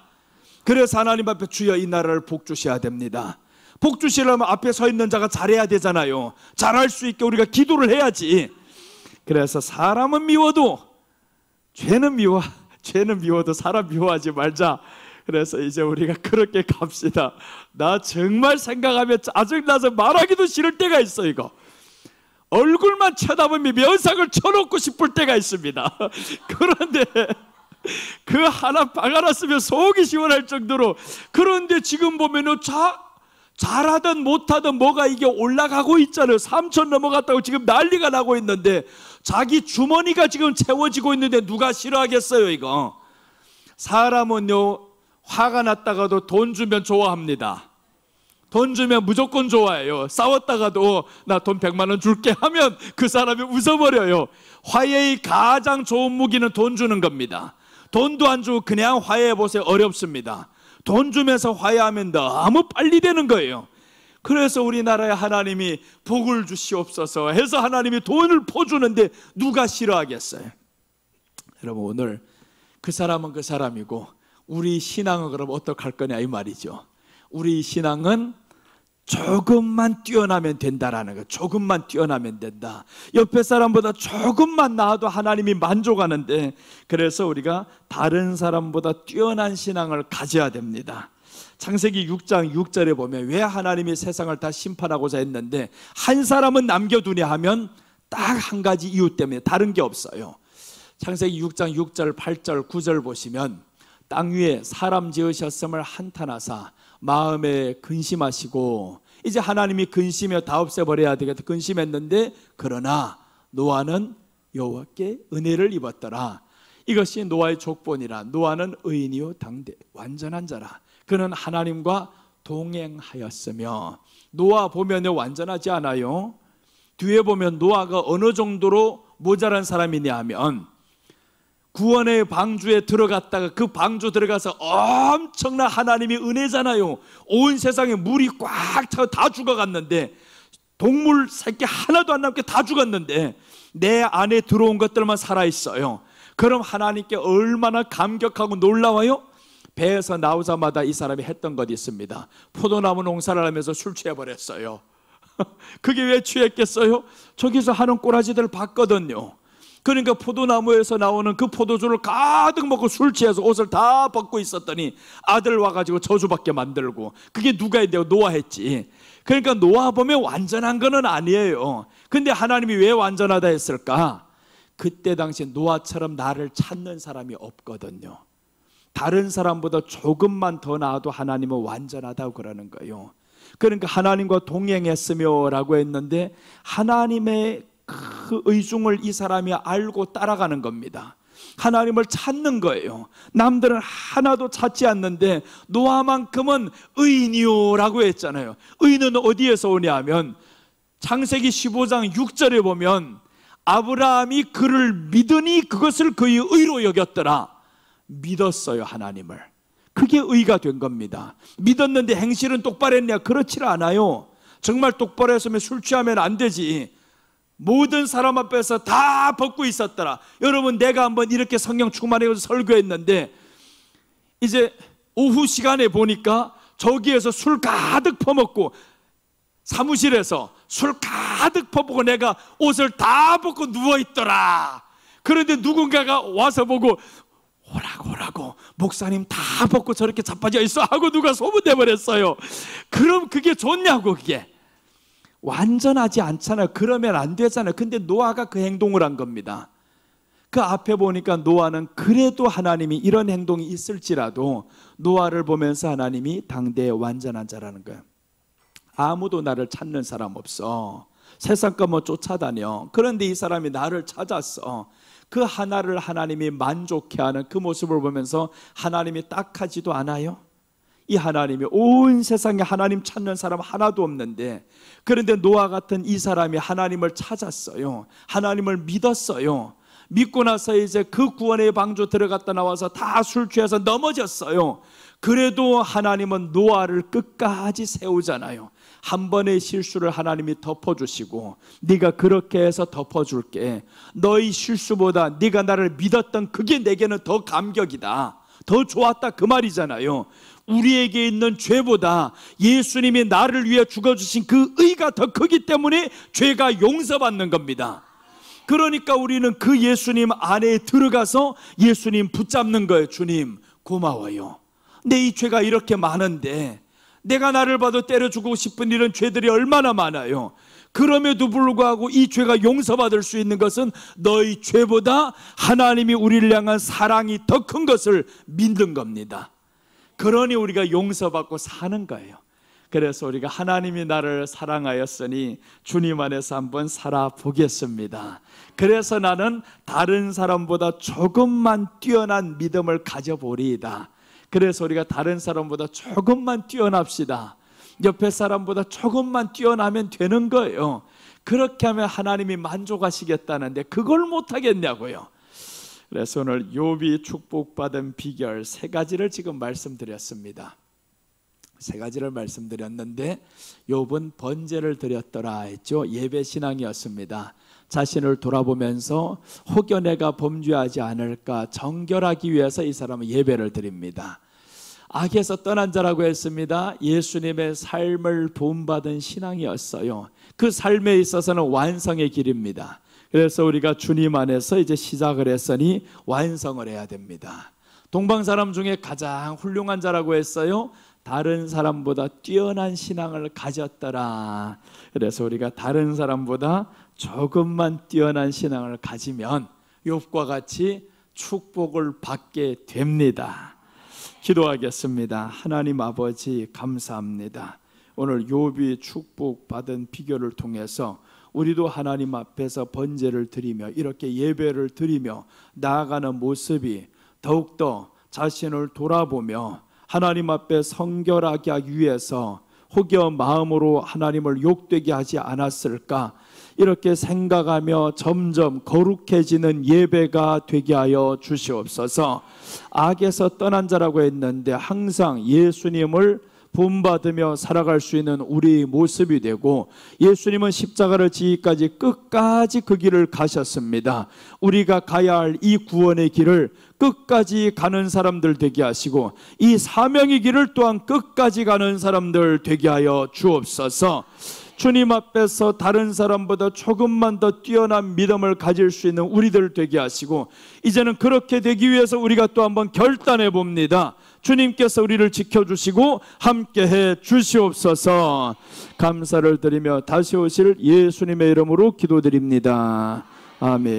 그래서 하나님 앞에 주여 이 나라를 복 주셔야 됩니다. 복 주시려면 앞에 서 있는 자가 잘해야 되잖아요. 잘할 수 있게 우리가 기도를 해야지. 그래서 사람은 미워도 죄는 미워도 사람 미워하지 말자. 그래서 이제 우리가 그렇게 갑시다. 나 정말 생각하면 짜증나서 말하기도 싫을 때가 있어. 이거 얼굴만 쳐다보면 면상을 쳐놓고 싶을 때가 있습니다. 그런데 그 하나 박아놨으면 속이 시원할 정도로. 그런데 지금 보면은 잘하든 못하든 뭐가 이게 올라가고 있잖아요. 3천 넘어갔다고 지금 난리가 나고 있는데 자기 주머니가 지금 채워지고 있는데 누가 싫어하겠어요 이거. 사람은요 화가 났다가도 돈 주면 좋아합니다. 돈 주면 무조건 좋아해요. 싸웠다가도 나 돈 100만 원 줄게 하면 그 사람이 웃어버려요. 화해의 가장 좋은 무기는 돈 주는 겁니다. 돈도 안 주고 그냥 화해해보세요. 어렵습니다. 돈 주면서 화해하면 너무 빨리 되는 거예요. 그래서 우리나라에 하나님이 복을 주시옵소서 해서 하나님이 돈을 퍼주는데 누가 싫어하겠어요? 여러분, 오늘 그 사람은 그 사람이고 우리 신앙은 그럼 어떡할 거냐 이 말이죠. 우리 신앙은 조금만 뛰어나면 된다라는 거. 조금만 뛰어나면 된다. 옆에 사람보다 조금만 나아도 하나님이 만족하는데, 그래서 우리가 다른 사람보다 뛰어난 신앙을 가져야 됩니다. 창세기 6장 6절에 보면 왜 하나님이 세상을 다 심판하고자 했는데 한 사람은 남겨두냐 하면 딱 한 가지 이유 때문에, 다른 게 없어요. 창세기 6장 6절 8절 9절 보시면 땅 위에 사람 지으셨음을 한탄하사 마음에 근심하시고, 이제 하나님이 근심해 다 없애버려야 되겠다 근심했는데, 그러나 노아는 여호와께 은혜를 입었더라. 이것이 노아의 족본이라. 노아는 의인이요 당대 완전한 자라. 그는 하나님과 동행하였으며. 노아 보면 완전하지 않아요. 뒤에 보면 노아가 어느 정도로 모자란 사람이냐 하면, 구원의 방주에 들어갔다가 그 방주 들어가서 엄청난 하나님의 은혜잖아요. 온 세상에 물이 꽉 차고 다 죽어갔는데, 동물 새끼 하나도 안 남게 다 죽었는데 내 안에 들어온 것들만 살아있어요. 그럼 하나님께 얼마나 감격하고 놀라워요? 배에서 나오자마자 이 사람이 했던 것이 있습니다. 포도나무 농사를 하면서 술 취해버렸어요. 그게 왜 취했겠어요? 저기서 하는 꼬라지들을 봤거든요. 그러니까 포도나무에서 나오는 그 포도주를 가득 먹고 술 취해서 옷을 다 벗고 있었더니 아들 와가지고 저주받게 만들고, 그게 누가 했대요? 노아 했지. 그러니까 노아 보면 완전한 거는 아니에요. 근데 하나님이 왜 완전하다 했을까? 그때 당시 노아처럼 나를 찾는 사람이 없거든요. 다른 사람보다 조금만 더 나아도 하나님은 완전하다고 그러는 거예요. 그러니까 하나님과 동행했으며 라고 했는데, 하나님의 그 의중을 이 사람이 알고 따라가는 겁니다. 하나님을 찾는 거예요. 남들은 하나도 찾지 않는데 노아만큼은 의인이요 라고 했잖아요. 의인은 어디에서 오냐 하면 창세기 15장 6절에 보면 아브라함이 그를 믿으니 그것을 그의 의로 여겼더라. 믿었어요, 하나님을. 그게 의가 된 겁니다. 믿었는데 행실은 똑바로 했냐? 그렇지 않아요. 정말 똑바로 했으면 술 취하면 안 되지. 모든 사람 앞에서 다 벗고 있었더라. 여러분, 내가 한번 이렇게 성령 충만해서 설교했는데 이제 오후 시간에 보니까 저기에서 술 가득 퍼먹고, 사무실에서 술 가득 퍼먹고 내가 옷을 다 벗고 누워있더라. 그런데 누군가가 와서 보고 오라고 목사님 다 벗고 저렇게 자빠져 있어 하고 누가 소문내버렸어요. 그럼 그게 좋냐고. 그게 완전하지 않잖아요. 그러면 안 되잖아요. 근데 노아가 그 행동을 한 겁니다. 그 앞에 보니까 노아는 그래도 하나님이 이런 행동이 있을지라도 노아를 보면서 하나님이 당대의 완전한 자라는 거예요. 아무도 나를 찾는 사람 없어. 세상 거 뭐 쫓아다녀. 그런데 이 사람이 나를 찾았어. 그 하나를 하나님이 만족해하는 그 모습을 보면서 하나님이 딱하지도 않아요. 이 하나님이 온 세상에 하나님 찾는 사람 하나도 없는데, 그런데 노아 같은 이 사람이 하나님을 찾았어요. 하나님을 믿었어요. 믿고 나서 이제 그 구원의 방주 들어갔다 나와서 다 술 취해서 넘어졌어요. 그래도 하나님은 노아를 끝까지 세우잖아요. 한 번의 실수를 하나님이 덮어주시고, 네가 그렇게 해서 덮어줄게. 너희 실수보다 네가 나를 믿었던 그게 내게는 더 감격이다, 더 좋았다, 그 말이잖아요. 우리에게 있는 죄보다 예수님이 나를 위해 죽어주신 그 의가 더 크기 때문에 죄가 용서받는 겁니다. 그러니까 우리는 그 예수님 안에 들어가서 예수님 붙잡는 거예요. 주님 고마워요. 내 이 죄가 이렇게 많은데, 내가 나를 봐도 때려주고 싶은 이런 죄들이 얼마나 많아요. 그럼에도 불구하고 이 죄가 용서받을 수 있는 것은 너희 죄보다 하나님이 우리를 향한 사랑이 더 큰 것을 믿는 겁니다. 그러니 우리가 용서받고 사는 거예요. 그래서 우리가 하나님이 나를 사랑하였으니 주님 안에서 한번 살아보겠습니다. 그래서 나는 다른 사람보다 조금만 뛰어난 믿음을 가져보리이다. 그래서 우리가 다른 사람보다 조금만 뛰어납시다. 옆에 사람보다 조금만 뛰어나면 되는 거예요. 그렇게 하면 하나님이 만족하시겠다는데 그걸 못하겠냐고요. 그래서 오늘 욥이 축복받은 비결 3가지를 지금 말씀드렸습니다. 3가지를 말씀드렸는데, 욥은 번제를 드렸더라 했죠. 예배신앙이었습니다. 자신을 돌아보면서 혹여 내가 범죄하지 않을까 정결하기 위해서 이 사람은 예배를 드립니다. 악에서 떠난 자라고 했습니다. 예수님의 삶을 본받은 신앙이었어요. 그 삶에 있어서는 완성의 길입니다. 그래서 우리가 주님 안에서 이제 시작을 했으니 완성을 해야 됩니다. 동방 사람 중에 가장 훌륭한 자라고 했어요. 다른 사람보다 뛰어난 신앙을 가졌더라. 그래서 우리가 다른 사람보다 조금만 뛰어난 신앙을 가지면 욥과 같이 축복을 받게 됩니다. 기도하겠습니다. 하나님 아버지 감사합니다. 오늘 욥이 축복받은 비결을 통해서 우리도 하나님 앞에서 번제를 드리며 이렇게 예배를 드리며 나아가는 모습이 더욱더 자신을 돌아보며 하나님 앞에 성결하게 하기 위해서 혹여 마음으로 하나님을 욕되게 하지 않았을까, 이렇게 생각하며 점점 거룩해지는 예배가 되게 하여 주시옵소서. 악에서 떠난 자라고 했는데 항상 예수님을 본받으며 살아갈 수 있는 우리 모습이 되고, 예수님은 십자가를 지기까지 끝까지 그 길을 가셨습니다. 우리가 가야 할 이 구원의 길을 끝까지 가는 사람들 되게 하시고, 이 사명의 길을 또한 끝까지 가는 사람들 되게 하여 주옵소서. 주님 앞에서 다른 사람보다 조금만 더 뛰어난 믿음을 가질 수 있는 우리들 되게 하시고, 이제는 그렇게 되기 위해서 우리가 또 한번 결단해 봅니다. 주님께서 우리를 지켜주시고 함께해 주시옵소서. 감사를 드리며 다시 오실 예수님의 이름으로 기도드립니다. 아멘.